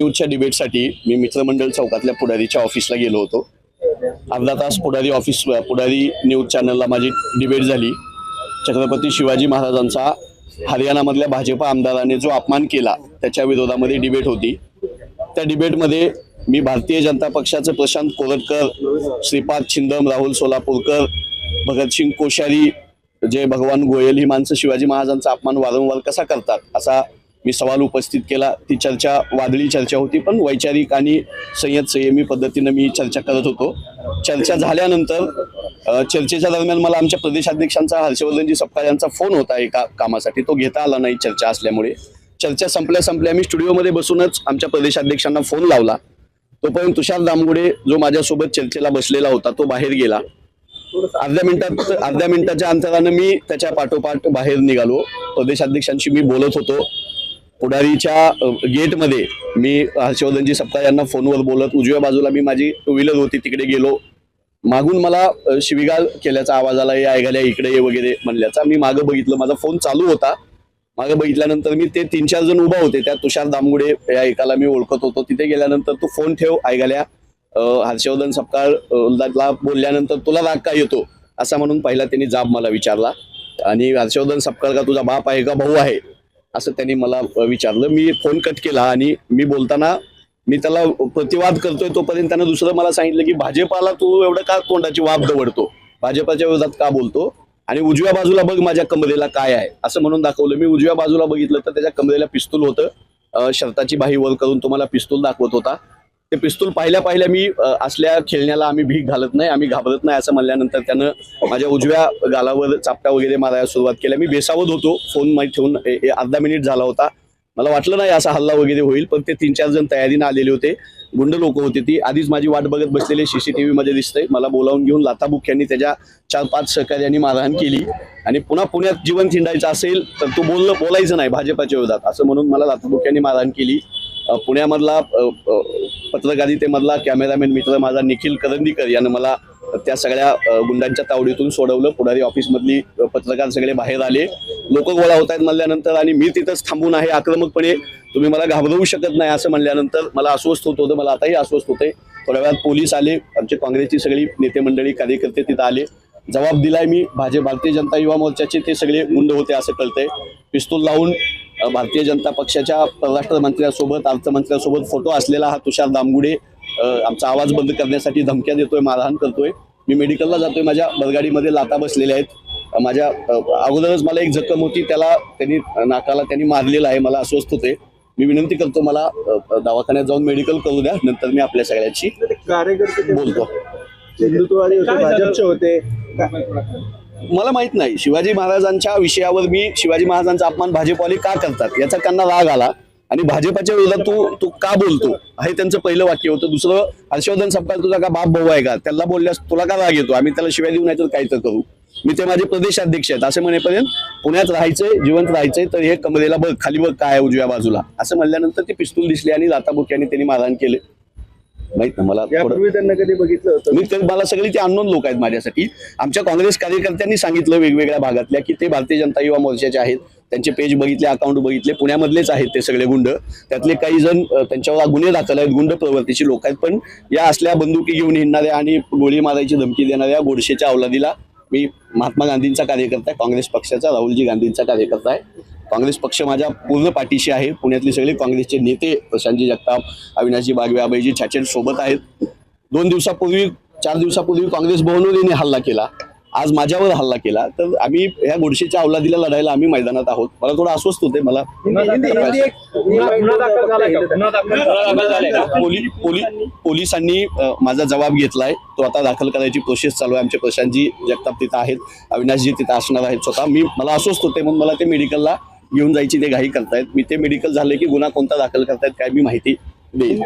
न्यूजच्या डिबेटसाठी मी मित्रमंडळ चौकातल्या पुढारीच्या ऑफिसला गेलो होतो. अर्धा तास पुढारी न्यूज चॅनलला माझी डिबेट झाली. छत्रपती शिवाजी महाराजांचा हरियाणामधल्या भाजपा आमदाराने जो अपमान केला त्याच्या विरोधामध्ये डिबेट होती. त्या डिबेटमध्ये मी भारतीय जनता पक्षाचे प्रशांत कोरटकर, श्रीपाद छिंदम, राहुल सोलापूरकर, भगतसिंग कोश्यारी, जय भगवान गोयल ही माणसं शिवाजी महाराजांचा अपमान वारंवार कसा करतात असा मी सवाल उपस्थित केला. ती चर्चा वादळी चर्चा होती, पण वैचारिक आणि संयमी पद्धतीने मी चर्चा करत होतो. चर्चा झाल्यानंतर चर्चेच्या दरम्यान मला आमच्या प्रदेशाध्यक्षांचा हर्षवर्धनजी सपकाळ यांचा फोन होता एका कामासाठी. तो घेता आला नाही चर्चा असल्यामुळे. चर्चा संपल्या मी स्टुडिओमध्ये बसूनच आमच्या प्रदेशाध्यक्षांना फोन लावला. तोपर्यंत तुषार दामगुडे जो माझ्यासोबत चर्चेला बसलेला होता तो बाहेर गेला. अर्ध्या मिनिटाच्या अंतराने मी त्याच्या पाठोपाठ बाहेर निघालो. प्रदेशाध्यक्षांशी मी बोलत होतो. पुढारीच्या गेटमध्ये मी हर्षवर्धनजी सपकाळ यांना फोनवर बोलत, उजव्या बाजूला मी माझी टू व्हीलर होती तिकडे गेलो. मागून मला शिवीगाळ केल्याचा आवाज आला, या ऐकायला इकडे ये वगैरे म्हणल्याचा. मी मागं बघितलं, माझा फोन चालू होता. मागे बघितल्यानंतर मी ते 3-4 जण उभा होते. त्यात तुषार दामगुडे या एकाला मी ओळखत होतो. तिथे गेल्यानंतर तू फोन ठेव ऐकायला, हर्षवर्धन सपकाळला बोलल्यानंतर तुला राग का येतो असा म्हणून पहिला त्यांनी जाब मला विचारला. आणि हर्षवर्धन सपकाळ का तुझा बाप आहे का भाऊ आहे असं त्यांनी मला विचारलं. मी फोन कट केला आणि मी बोलताना मी त्याला प्रतिवाद करतोय तोपर्यंत त्यानं दुसरं मला सांगितलं की भाजपाला तू एवढं का तोंडाची वाफ दवडतो, भाजपाच्या विरोधात का बोलतो, आणि उजव्या बाजूला बघ माझ्या कमरेला काय आहे असं म्हणून दाखवलं. मी उजव्या बाजूला बघितलं तर त्याच्या कमरेला पिस्तूल होतं. शर्टाची बाही वर करून तुम्हाला पिस्तूल दाखवत होता. ते पिस्तूल पाहिल्या मी असल्या खेळण्याला आम्ही भीक घालत नाही, आम्ही घाबरत नाही असं म्हणल्यानंतर त्यानं माझ्या उजव्या गालावर चापट्या वगैरे मारायला सुरुवात केल्या. मी बेसावत होतो. फोन मध्ये ठेवून अर्धा मिनिट झाला होता. मला वाटलं नाही असा हल्ला वगैरे होईल, पण ते 3-4 जण तयारीने आलेले होते. गुंड लोक होते. ती आधीच माझी वाट बघत बसलेले CCTV मध्ये दिसतंय. मला बोलावून घेऊन लाथाबुक्क्यांनी त्याच्या 4-5 सहकार्यांनी मारहाण केली. आणि पुण्यात जीवन थिंडायचं असेल तर तू बोलायचं नाही भाजपाच्या विरोधात असं म्हणून मला लाथाबुक्क्यांनी मारहाण केली. पुण्यामधला पत्रकारितेमधला कॅमेरामॅन मित्र माझा निखिल करंदीकर यानं मला त्या सगळ्या गुंडांच्या तावडीतून सोडवलं. पुढारी ऑफिसमधली पत्रकार सगळे बाहेर आले. लोक गोळा होत आहेत म्हणल्यानंतर आणि मी तिथंच थांबून आहे आक्रमकपणे, तुम्ही मला घाबरवू शकत नाही असं म्हणल्यानंतर मला अस्वस्थ होत होतं. मला आताही अस्वस्थ होते. थोड्या वेळात पोलीस आले. आमचे काँग्रेसची सगळी नेते मंडळी कार्यकर्ते तिथं आले. जबाब दिलाय मी. भारतीय जनता युवा मोर्चाचे ते सगळे गुंड होते असं कळतंय. पिस्तूल लावून भारतीय जनता पक्षाच्या परराष्ट्र मंत्र्यासोबत, अर्थमंत्र्यासोबत फोटो असलेला हा तुषार दामगुडे आमचा आवाज बंद करण्यासाठी धमक्या देतोय, मारहाण करतोय. मी मेडिकलला जातोय. माझ्या बलगाडीमध्ये लाथा बसलेल्या आहेत. माझ्या अगोदरच मला एक जखम होती, त्यांनी नाकाला मारलेलं आहे. मला अस्वस्थ होते. मी विनंती करतो मला दवाखान्यात जाऊन मेडिकल करू द्या, नंतर मी आपल्या सगळ्यांशी कार्यकर्ते बोलतो. हिंदुत्ववादी होते, भाजपचे होते, मला माहित नाही शिवाजी महाराजांच्या विषयावर मी शिवाजी महाराजांचा अपमान भाजपवाले का करतात याचा त्यांना राग आला. आणि भाजपाच्या विरोधात तू का बोलतो हे त्यांचं पहिलं वाक्य होतं. दुसरं, हर्षवर्धन सपकाळ तुझा का बाप भाऊ आहे का, त्याला बोलल्यास तुला का राग येतो, आम्ही त्याला शिवाय देऊ नाही तर काय तर करू. मी ते माझे प्रदेशाध्यक्ष आहेत असं म्हणेपर्यंत पुण्यात राहायचंय, जिवंत राहायचंय तर हे कमरेला बघ, खाली बघ काय उजव्या बाजूला असं म्हणल्यानंतर ते पिस्तूल दिसले आणि लाथाबुक्क्यांनी त्यांनी मारहाण केले. माहित ना मला. यापूर्वी त्यांना कधी बघितलं होतं? मला सगळी ते अननोन लोक आहेत माझ्यासाठी. आमच्या काँग्रेस कार्यकर्त्यांनी सांगितलं वेगवेगळ्या भागातल्या की ते भारतीय जनता युवा मोर्चाचे आहेत. त्यांचे पेज बघितले, अकाउंट बघितले. पुण्यामधलेच आहेत ते सगळे गुंड. त्यातले काही जण त्यांच्यावर गुन्हे दाखल आहेत, गुंड प्रवृत्तीची लोक आहेत. पण या असल्या बंदुकी घेऊन हिंडणाऱ्या आणि गोळी मारायची धमकी देणाऱ्या गोडशेच्या अवलादीला मी महात्मा गांधींचा कार्यकर्ता आहे, काँग्रेस पक्षाचा राहुलजी गांधींचा कार्यकर्ता आहे. काँग्रेस पक्ष माझ्या पूर्ण पाठीशी आहे. पुण्यातले सगळे काँग्रेसचे नेते प्रशांतजी जगताप, अविनाशजी बागवे, अभयजी छाछेड सोबत आहेत. 4 दिवसापूर्वी काँग्रेस भवनवर यांनी हल्ला केला. आज माझ्यावर हल्ला केला. तर आम्ही ह्या गोडशेच्या अवलादीला लढायला आम्ही मैदानात आहोत. मला थोडं अस्वस्थ होते. मला पोलिसांनी माझा जबाब घेतलाय. तो आता दाखल करायची प्रोसेस चालू आहे. आमचे प्रशांतजी जगताप तिथं आहेत, अविनाशजी तिथं असणार आहेत स्वतः. मला अस्वस्थ होते म्हणून मला ते मेडिकलला घेऊन जायची ते घाई करतायत. मी ते मेडिकल झाले की गुन्हा कोणता दाखल करतायत काय मी माहिती देईन.